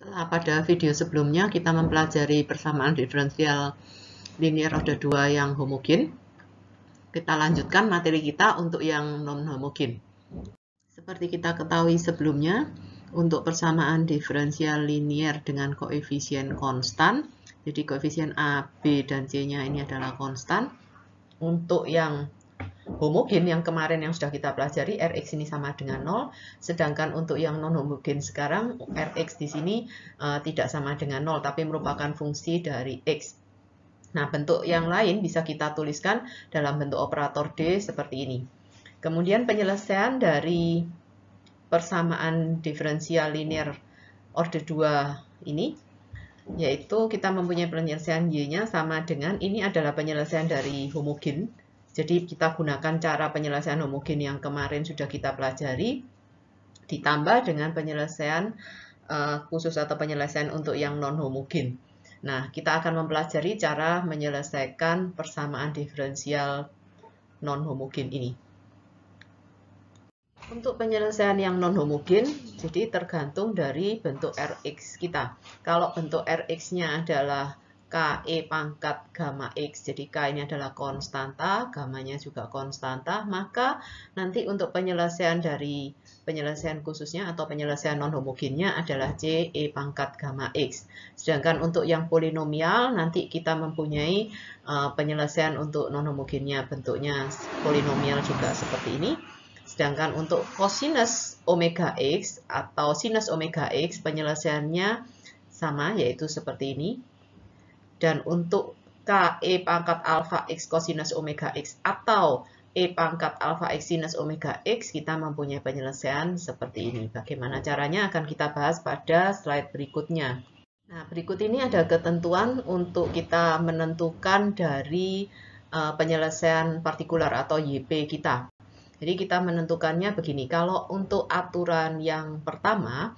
Pada video sebelumnya kita mempelajari persamaan diferensial linear order 2 yang homogen. Kita lanjutkan materi kita untuk yang non-homogen. Seperti kita ketahui sebelumnya, untuk persamaan diferensial linear dengan koefisien konstan, jadi koefisien A, B, dan C-nya ini adalah konstan. Untuk yang homogen yang kemarin yang sudah kita pelajari, Rx ini sama dengan 0, sedangkan untuk yang non-homogen sekarang, Rx di sini tidak sama dengan 0, tapi merupakan fungsi dari X. Nah, bentuk yang lain bisa kita tuliskan dalam bentuk operator D seperti ini. Kemudian penyelesaian dari persamaan diferensial linear order 2 ini, yaitu kita mempunyai penyelesaian Y-nya sama dengan, ini adalah penyelesaian dari homogen. Jadi kita gunakan cara penyelesaian homogen yang kemarin sudah kita pelajari, ditambah dengan penyelesaian khusus atau penyelesaian untuk yang non-homogen. Nah, kita akan mempelajari cara menyelesaikan persamaan diferensial non-homogen ini. Untuk penyelesaian yang non-homogen, jadi tergantung dari bentuk Rx kita. Kalau bentuk Rx-nya adalah KE pangkat gamma X, jadi K ini adalah konstanta, gamanya juga konstanta, maka nanti untuk penyelesaian dari penyelesaian khususnya atau penyelesaian non-homogennya adalah C E pangkat gamma X. Sedangkan untuk yang polinomial, nanti kita mempunyai penyelesaian untuk non-homogennya bentuknya polinomial juga seperti ini. Sedangkan untuk cosinus omega X atau sinus omega X penyelesaiannya sama, yaitu seperti ini. Dan untuk KE pangkat alpha X cosinus omega X atau E pangkat alpha X sinus omega X, kita mempunyai penyelesaian seperti ini. Bagaimana caranya akan kita bahas pada slide berikutnya. Nah, berikut ini ada ketentuan untuk kita menentukan dari penyelesaian partikular atau YP kita. Jadi kita menentukannya begini. Kalau untuk aturan yang pertama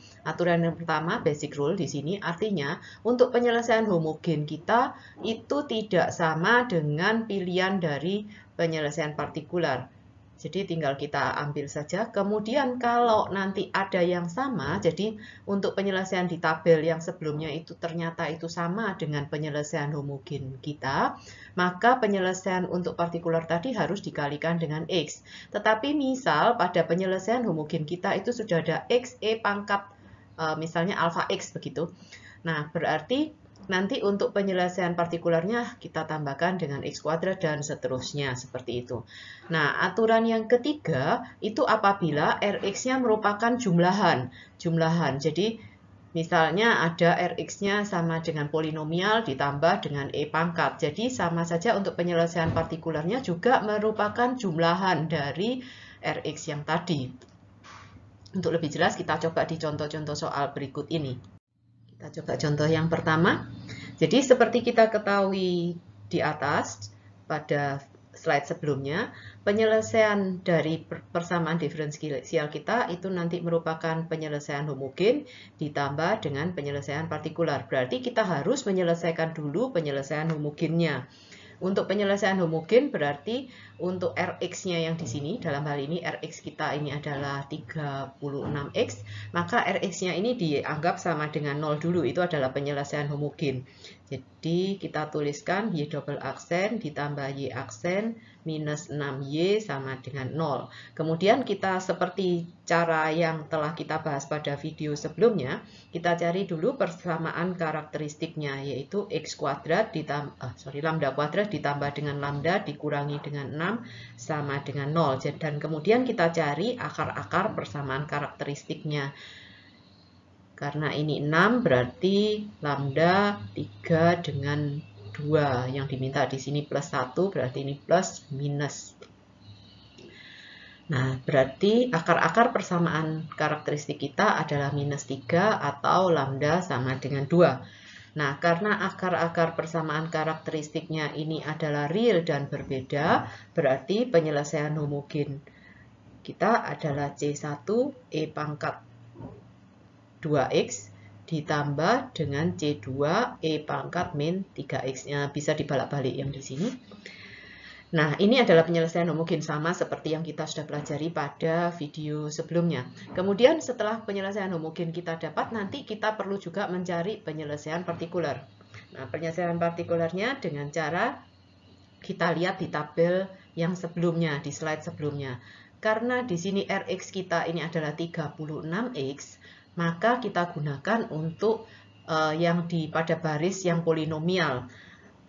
basic rule di sini artinya untuk penyelesaian homogen kita itu tidak sama dengan pilihan dari penyelesaian partikular. Jadi tinggal kita ambil saja. Kemudian kalau nanti ada yang sama, jadi untuk penyelesaian di tabel yang sebelumnya itu ternyata itu sama dengan penyelesaian homogen kita, maka penyelesaian untuk partikular tadi harus dikalikan dengan X. Tetapi misal pada penyelesaian homogen kita itu sudah ada X, E pangkat misalnya alpha X begitu. Nah, berarti nanti untuk penyelesaian partikularnya kita tambahkan dengan X kuadrat dan seterusnya seperti itu. Nah, aturan yang ketiga itu apabila Rx-nya merupakan jumlahan. Jadi misalnya ada Rx-nya sama dengan polinomial ditambah dengan E pangkat. Jadi sama saja untuk penyelesaian partikularnya juga merupakan jumlahan dari Rx yang tadi. Untuk lebih jelas kita coba di contoh-contoh soal berikut ini. Kita coba contoh yang pertama. Jadi seperti kita ketahui di atas pada slide sebelumnya, penyelesaian dari persamaan diferensial kita itu nanti merupakan penyelesaian homogen ditambah dengan penyelesaian partikular. Berarti kita harus menyelesaikan dulu penyelesaian homogennya. Untuk penyelesaian homogen berarti untuk Rx-nya yang di sini, dalam hal ini Rx kita ini adalah 36X, maka Rx-nya ini dianggap sama dengan 0 dulu, itu adalah penyelesaian homogen. Jadi kita tuliskan Y double aksen ditambah Y aksen minus 6Y sama dengan 0. Kemudian kita seperti cara yang telah kita bahas pada video sebelumnya, kita cari dulu persamaan karakteristiknya, yaitu X kuadrat lambda kuadrat ditambah dengan lambda dikurangi dengan 6 sama dengan 0. Dan kemudian kita cari akar-akar persamaan karakteristiknya. Karena ini 6 berarti lambda 3 dengan 2. Yang diminta di sini plus 1 berarti ini plus minus. Nah, berarti akar-akar persamaan karakteristik kita adalah minus 3 atau lambda sama dengan 2. Nah, karena akar-akar persamaan karakteristiknya ini adalah real dan berbeda, berarti penyelesaian homogen kita adalah C1 E pangkat 2X ditambah dengan C2 E pangkat min 3X. Bisa dibalak-balik yang di sini. Nah, ini adalah penyelesaian homogen sama seperti yang kita sudah pelajari pada video sebelumnya. Kemudian setelah penyelesaian homogen kita dapat, nanti kita perlu juga mencari penyelesaian partikular. Nah, penyelesaian partikularnya dengan cara kita lihat di tabel yang sebelumnya, di slide sebelumnya. Karena di sini Rx kita ini adalah 36X, maka kita gunakan untuk yang pada baris yang polinomial.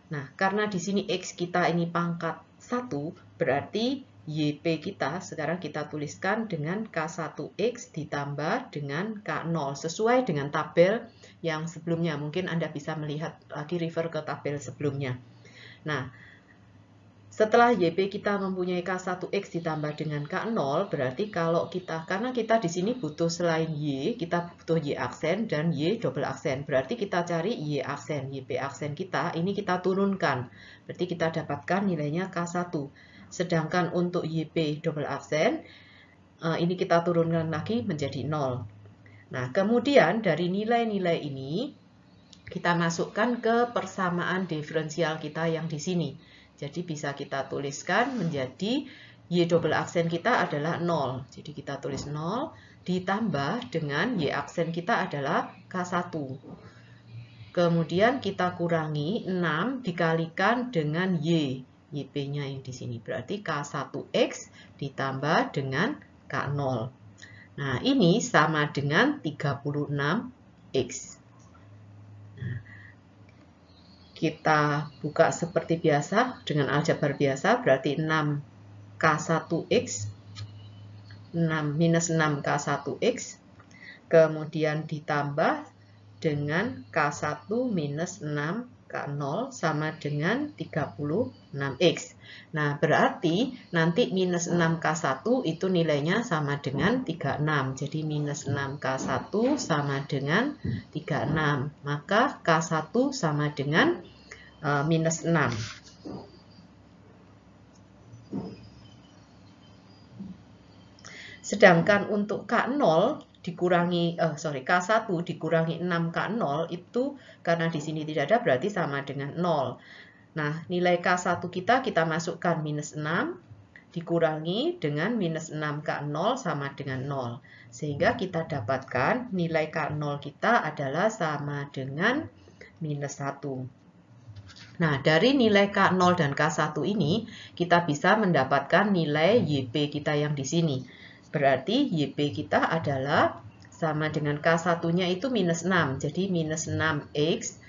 Nah, karena di sini X kita ini pangkat 1, berarti YP kita sekarang kita tuliskan dengan K1X ditambah dengan K0, sesuai dengan tabel yang sebelumnya. Mungkin Anda bisa melihat lagi, refer ke tabel sebelumnya. Nah, setelah YP kita mempunyai K1X ditambah dengan K0, berarti kalau karena kita di sini butuh selain Y, kita butuh Y aksen dan Y double aksen. Berarti kita cari Y aksen, YP aksen kita, ini kita turunkan. Berarti kita dapatkan nilainya K1. Sedangkan untuk YP double aksen, ini kita turunkan lagi menjadi 0. Nah, kemudian dari nilai-nilai ini, kita masukkan ke persamaan diferensial kita yang di sini. Jadi bisa kita tuliskan menjadi Y double aksen kita adalah 0. Jadi kita tulis 0 ditambah dengan Y aksen kita adalah K1. Kemudian kita kurangi 6 dikalikan dengan Y. YP-nya yang di sini. Berarti K1X ditambah dengan K0. Nah, ini sama dengan 36X. Kita buka seperti biasa dengan aljabar biasa, berarti 6K1X, minus 6K1X, kemudian ditambah dengan K1 minus 6K0 sama dengan 36X. Nah, berarti nanti minus 6K1 itu nilainya sama dengan 36. Jadi minus 6K1 sama dengan 36. Maka K1 sama dengan minus 6. Sedangkan untuk K0 dikurangi K1 dikurangi 6K0 itu karena di sini tidak ada berarti sama dengan 0. Nah, nilai K1 kita masukkan minus 6 dikurangi dengan minus 6K0 sama dengan 0. Sehingga kita dapatkan nilai K0 kita adalah sama dengan minus 1. Nah, dari nilai K0 dan K1 ini, kita bisa mendapatkan nilai YP kita yang di sini. Berarti YP kita adalah sama dengan K1-nya itu minus 6. Jadi minus 6X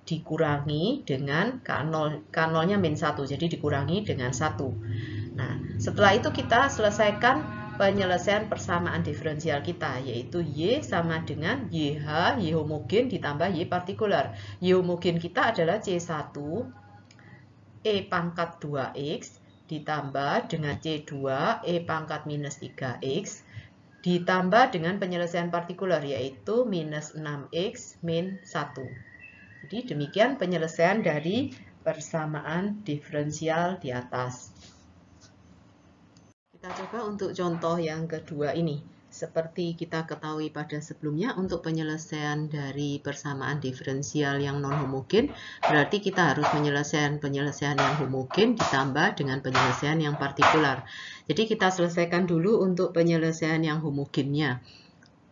dikurangi dengan K0. K0-nya min 1, jadi dikurangi dengan 1. Nah, setelah itu kita selesaikan penyelesaian persamaan diferensial kita, yaitu Y sama dengan YH, Y homogen ditambah Y partikular. Y homogen kita adalah C1 E pangkat 2X ditambah dengan C2 E pangkat minus 3X ditambah dengan penyelesaian partikular, yaitu minus 6X min 1. Jadi demikian penyelesaian dari persamaan diferensial di atas. Kita coba untuk contoh yang kedua ini. Seperti kita ketahui pada sebelumnya, untuk penyelesaian dari persamaan diferensial yang non-homogen, berarti kita harus menyelesaikan penyelesaian yang homogen ditambah dengan penyelesaian yang partikular. Jadi kita selesaikan dulu untuk penyelesaian yang homogennya.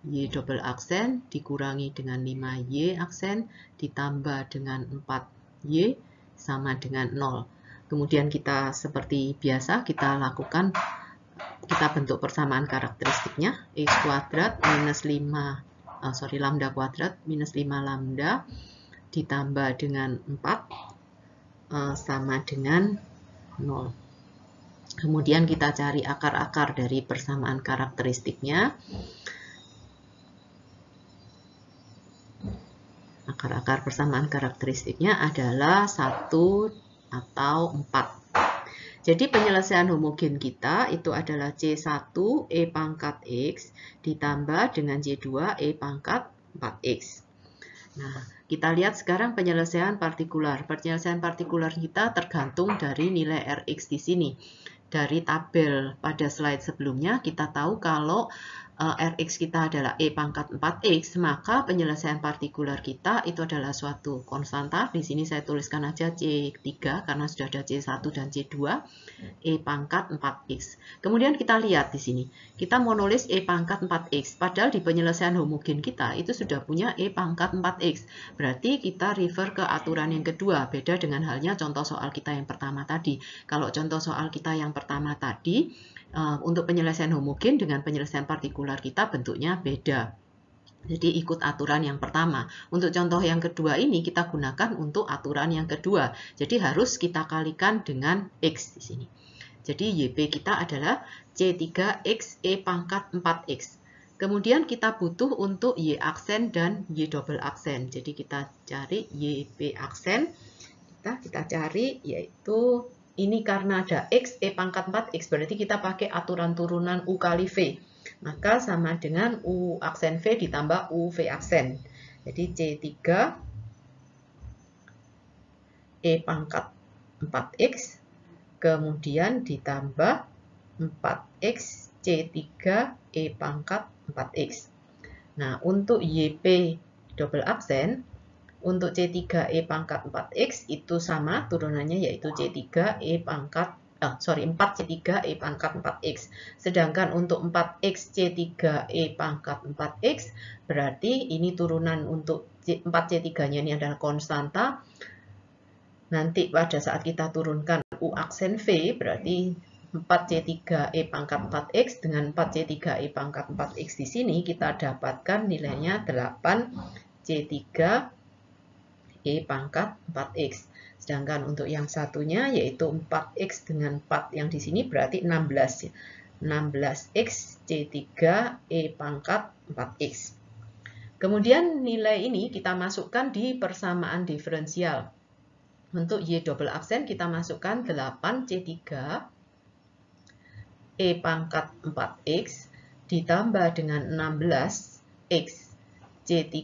Y double aksen dikurangi dengan 5Y aksen ditambah dengan 4Y sama dengan 0. Kemudian kita seperti biasa kita lakukan, kita bentuk persamaan karakteristiknya, X kuadrat minus 5, lambda kuadrat minus 5 lambda ditambah dengan 4 sama dengan 0. Kemudian kita cari akar-akar dari persamaan karakteristiknya. Akar-akar persamaan karakteristiknya adalah 1 atau 4. Jadi penyelesaian homogen kita itu adalah C1 E pangkat X ditambah dengan C2 E pangkat 4X. Nah, kita lihat sekarang penyelesaian partikular. Penyelesaian partikular kita tergantung dari nilai Rx di sini. Dari tabel pada slide sebelumnya kita tahu kalau Rx kita adalah E pangkat 4X, maka penyelesaian partikular kita itu adalah suatu konstanta. Di sini saya tuliskan aja C3 karena sudah ada C1 dan C2, E pangkat 4X. Kemudian kita lihat di sini, kita mau nulis E pangkat 4X, padahal di penyelesaian homogen kita itu sudah punya E pangkat 4X. Berarti kita refer ke aturan yang kedua, beda dengan halnya contoh soal kita yang pertama tadi. Kalau contoh soal kita yang pertama tadi, untuk penyelesaian homogen dengan penyelesaian partikular kita bentuknya beda. Jadi ikut aturan yang pertama. Untuk contoh yang kedua ini kita gunakan untuk aturan yang kedua. Jadi harus kita kalikan dengan X di sini. Jadi YP kita adalah C3X E pangkat 4X. Kemudian kita butuh untuk Y aksen dan Y double aksen. Jadi kita cari YP aksen. Kita cari yaitu ini karena ada X, E pangkat 4X, berarti kita pakai aturan turunan U kali V. Maka sama dengan U aksen V ditambah U V aksen. Jadi C3 E pangkat 4X, kemudian ditambah 4X C3 E pangkat 4X. Nah, untuk YP double aksen, untuk C3 E pangkat 4X itu sama turunannya yaitu C3 E pangkat 4C3 E pangkat 4X. Sedangkan untuk 4X C3 E pangkat 4X berarti ini turunan untuk 4C3-nya ini adalah konstanta. Nanti pada saat kita turunkan U aksen V berarti 4C3 E pangkat 4X dengan 4C3 E pangkat 4X di sini kita dapatkan nilainya 8C3 E pangkat 4X. Sedangkan untuk yang satunya yaitu 4X dengan 4 yang di sini berarti 16. 16X C3 E pangkat 4X. Kemudian nilai ini kita masukkan di persamaan diferensial. Untuk Y double aksen kita masukkan 8C3 E pangkat 4X ditambah dengan 16X C3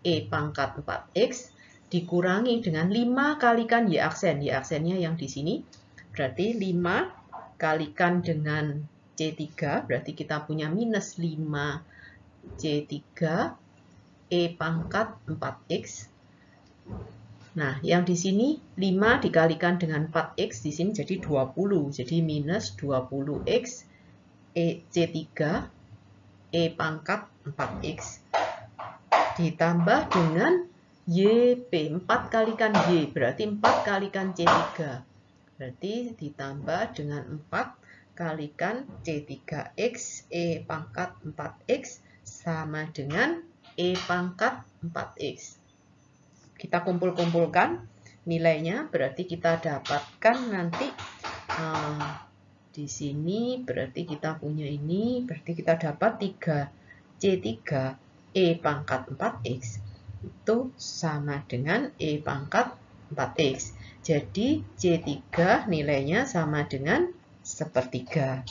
E pangkat 4X dikurangi dengan 5 kalikan Y aksen. Y aksennya yang di sini berarti 5 kalikan dengan C3 berarti kita punya minus 5 C3 E pangkat 4X. Nah, yang di sini 5 dikalikan dengan 4X di sini jadi 20. Jadi minus 20X C3 E pangkat 4X ditambah dengan YP, 4 kalikan Y, berarti 4 kalikan C3. Berarti ditambah dengan 4 kalikan C3X E pangkat 4X sama dengan E pangkat 4X. Kita kumpul-kumpulkan nilainya, berarti kita dapatkan nanti di sini, berarti kita punya ini, berarti kita dapat 3C3 E pangkat 4X. Itu sama dengan E pangkat 4X. Jadi C3 nilainya sama dengan sepertiga.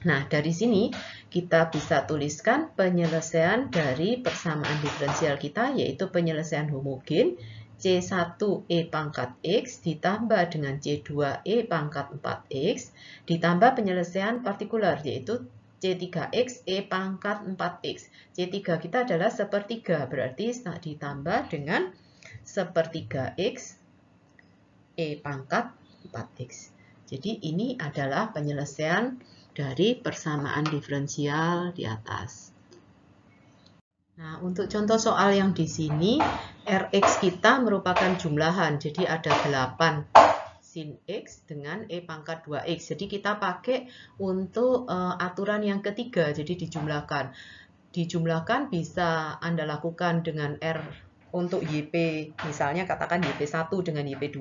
Nah, dari sini kita bisa tuliskan penyelesaian dari persamaan diferensial kita, yaitu penyelesaian homogen C1 E pangkat X ditambah dengan C2 E pangkat 4X ditambah penyelesaian partikular, yaitu C3X E pangkat 4X. C3 kita adalah sepertiga, berarti ditambah dengan sepertiga X E pangkat 4X. Jadi ini adalah penyelesaian dari persamaan diferensial di atas. Nah, untuk contoh soal yang di sini, Rx kita merupakan jumlahan, jadi ada 8 sin X dengan E pangkat 2X. Jadi kita pakai untuk aturan yang ketiga, jadi dijumlahkan. Dijumlahkan bisa Anda lakukan dengan R untuk YP, misalnya katakan YP1 dengan YP2,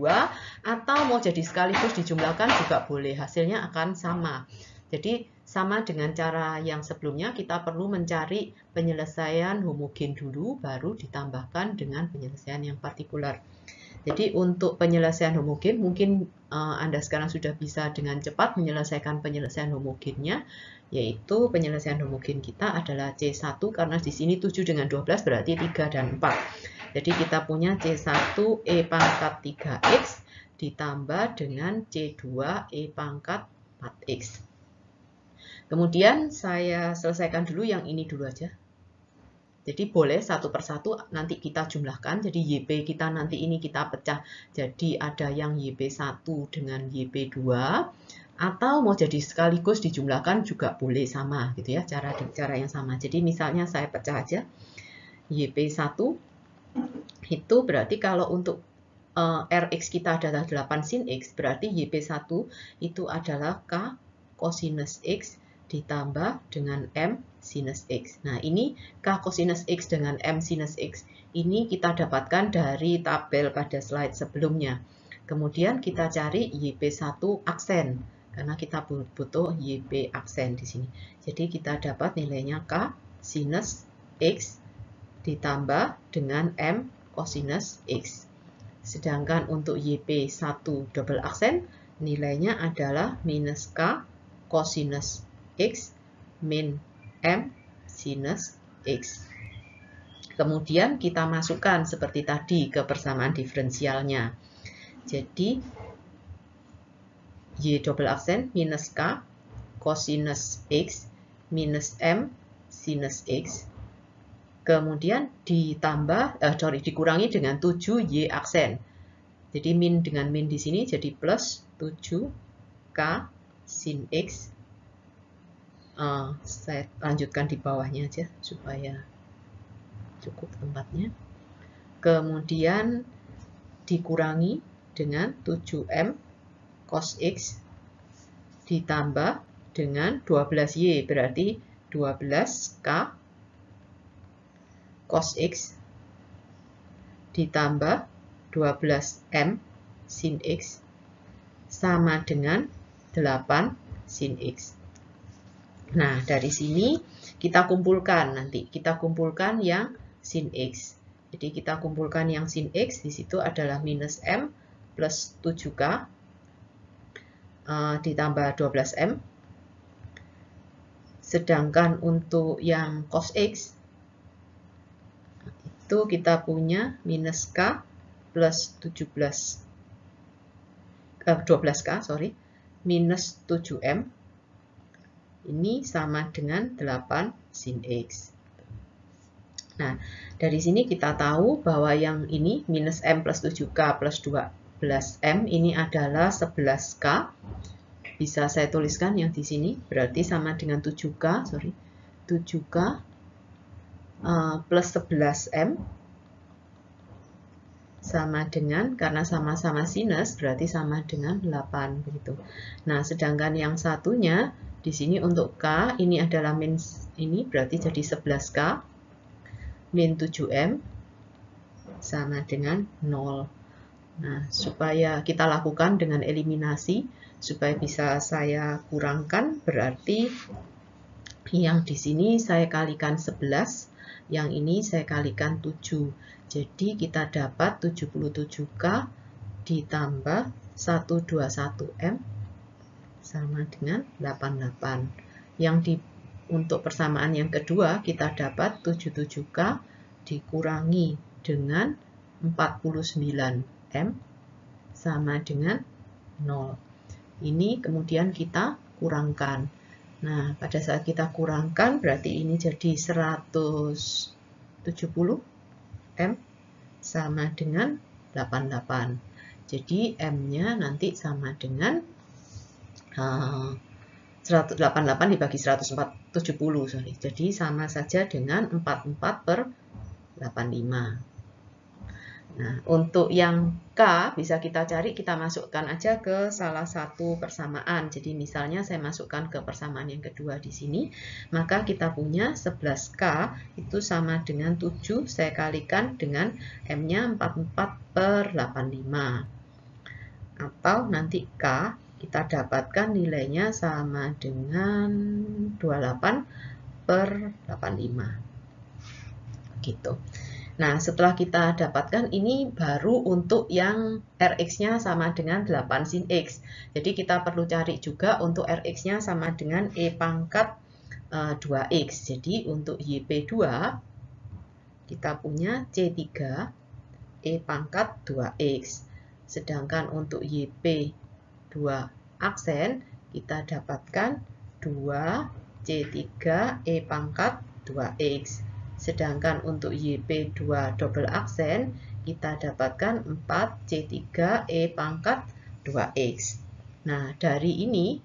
atau mau jadi sekaligus dijumlahkan juga boleh, hasilnya akan sama. Jadi sama dengan cara yang sebelumnya, kita perlu mencari penyelesaian homogen dulu, baru ditambahkan dengan penyelesaian yang partikular. Jadi untuk penyelesaian homogen, mungkin Anda sekarang sudah bisa dengan cepat menyelesaikan penyelesaian homogennya, yaitu penyelesaian homogen kita adalah C1, karena di sini 7 dengan 12 berarti 3 dan 4. Jadi kita punya C1 E pangkat 3X ditambah dengan C2 E pangkat 4X. Kemudian saya selesaikan dulu yang ini dulu aja. Jadi boleh satu persatu nanti kita jumlahkan. Jadi YP kita nanti ini kita pecah. Jadi ada yang YP1 dengan YP2. Atau mau jadi sekaligus dijumlahkan juga boleh sama gitu ya. Cara yang sama. Jadi misalnya saya pecah aja. YP1 itu berarti kalau untuk Rx kita adalah 8 sin X. Berarti YP1 itu adalah K cosinus X ditambah dengan M sinus X. Nah, ini K cosinus X dengan M sinus X. Ini kita dapatkan dari tabel pada slide sebelumnya. Kemudian kita cari YP1 aksen. Karena kita butuh YP aksen di sini. Jadi kita dapat nilainya K sinus X ditambah dengan M cosinus X. Sedangkan untuk YP1 double aksen, nilainya adalah minus K cosinus X min M sinus X. Kemudian kita masukkan seperti tadi ke persamaan diferensialnya. Jadi, Y double aksen minus K cosinus X minus M sinus X. Kemudian dikurangi dengan 7Y aksen. Jadi min dengan min di sini jadi plus 7K sin X. Saya lanjutkan di bawahnya aja supaya cukup tempatnya. Kemudian dikurangi dengan 7M cos X ditambah dengan 12Y berarti 12K cos X ditambah 12M sin X sama dengan 8 sin X. Nah, dari sini kita kumpulkan nanti. Kita kumpulkan yang sin X. Jadi kita kumpulkan yang sin X, di situ adalah minus M plus 7K ditambah 12M. Sedangkan untuk yang cos X, itu kita punya minus K plus 12K, minus 7M. Ini sama dengan 8 sin X. Nah, dari sini kita tahu bahwa yang ini minus M plus 7K plus 12M ini adalah 11K. Bisa saya tuliskan yang di sini, berarti sama dengan 7K plus 11M sama dengan, karena sama-sama sinus, berarti sama dengan 8 begitu. Nah, sedangkan yang satunya di sini untuk K ini adalah min ini berarti jadi 11K min 7M sama dengan 0. Nah, supaya kita lakukan dengan eliminasi supaya bisa saya kurangkan, berarti yang di sini saya kalikan 11, yang ini saya kalikan 7. Jadi kita dapat 77K ditambah 121M sama dengan 88. Untuk persamaan yang kedua, kita dapat 77K dikurangi dengan 49M sama dengan 0. Ini kemudian kita kurangkan. Nah, pada saat kita kurangkan, berarti ini jadi 170M sama dengan 88. Jadi M-nya nanti sama dengan 188 dibagi 170, jadi sama saja dengan 44/85. Nah, untuk yang K bisa kita cari, kita masukkan aja ke salah satu persamaan. Jadi misalnya saya masukkan ke persamaan yang kedua di sini, maka kita punya 11K itu sama dengan 7 saya kalikan dengan M-nya 44/85. Atau nanti K kita dapatkan nilainya sama dengan 28/85. Gitu. Nah, setelah kita dapatkan ini baru untuk yang Rx-nya sama dengan 8 sin X. Jadi kita perlu cari juga untuk Rx-nya sama dengan E pangkat 2X. Jadi untuk YP2 kita punya C3 E pangkat 2X. Sedangkan untuk YP2 aksen kita dapatkan 2 C3 E pangkat 2X. Sedangkan untuk YP2 double aksen, kita dapatkan 4C3 E pangkat 2X. Nah, dari ini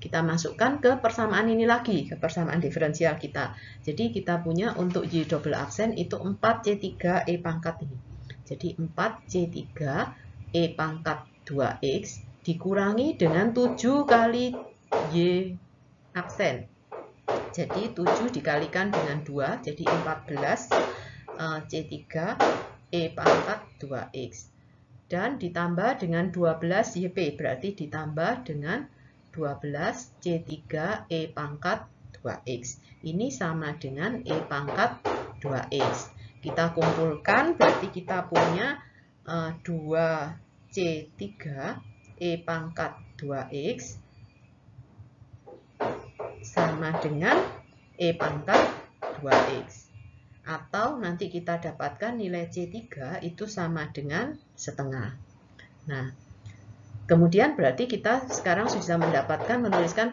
kita masukkan ke persamaan ini lagi, ke persamaan diferensial kita. Jadi kita punya untuk Y double aksen itu 4C3 E pangkat ini. Jadi 4C3 E pangkat 2X dikurangi dengan 7 kali Y aksen. Jadi 7 dikalikan dengan 2, jadi 14 C3 E pangkat 2X. Dan ditambah dengan 12 YP, berarti ditambah dengan 12 C3 E pangkat 2X. Ini sama dengan E pangkat 2X. Kita kumpulkan, berarti kita punya 2C3 E pangkat 2X sama dengan E pangkat 2X. Atau nanti kita dapatkan nilai C3 itu sama dengan setengah. Nah, kemudian berarti kita sekarang sudah mendapatkan menuliskan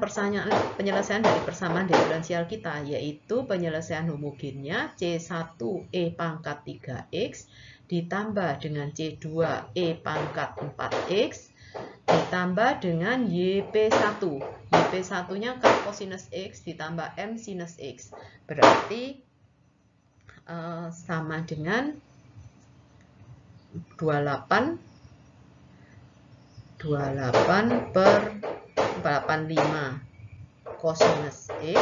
penyelesaian dari persamaan diferensial kita, yaitu penyelesaian homogennya C1 E pangkat 3X ditambah dengan C2 E pangkat 4X ditambah dengan YP1. YP1-nya K cosinus X ditambah M sinus X. Berarti sama dengan 28 per 85 cosinus X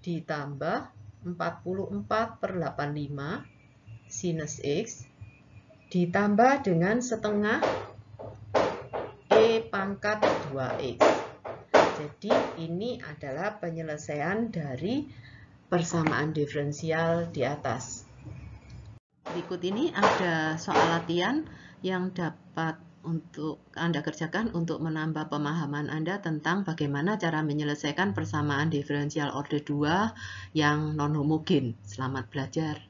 ditambah 44 per 85 sinus X ditambah dengan setengah E pangkat 2X. Jadi ini adalah penyelesaian dari persamaan diferensial di atas. Berikut ini ada soal latihan yang dapat Anda kerjakan untuk menambah pemahaman Anda tentang bagaimana cara menyelesaikan persamaan diferensial order 2 yang non-homogen. Selamat belajar.